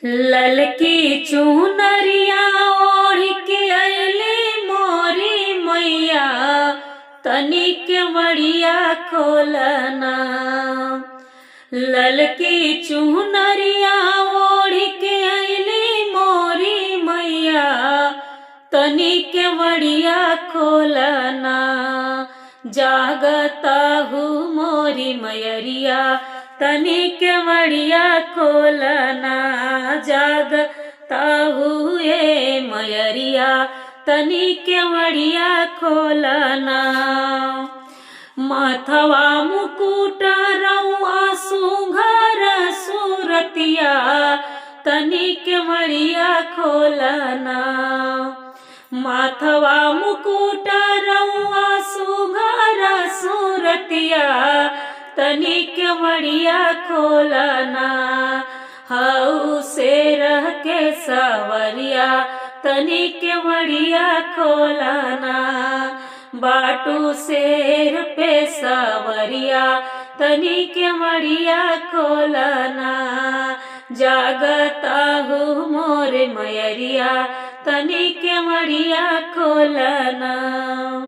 ललकी चुनरिया ओढ़ के अइली मोरी मैया, तनिक मड़िया खोलना। ललकी चुनरिया ओढ़ के अइली मोरी मैया, तनिक मड़िया खोलना। जागता हूँ मोरी मयरिया, तनिक मड़िया खोलना। जागता हूँ ये मयरिया, तनिक मड़िया खोलना। माथवा मुकुट रउआ सुघर सूरतिया, तनिक मड़िया खोलना। माथवा मुकुट रउआ सुघर सूरतिया, तनिक मड़िया खोलना। हऊ शेर के सवरिया, तनिक मड़िया खोलना। बाटू शेर पे सवरिया, तनिक मड़िया खोलना। जागता हूँ मोर मयरिया, तनिक मड़िया खोलना।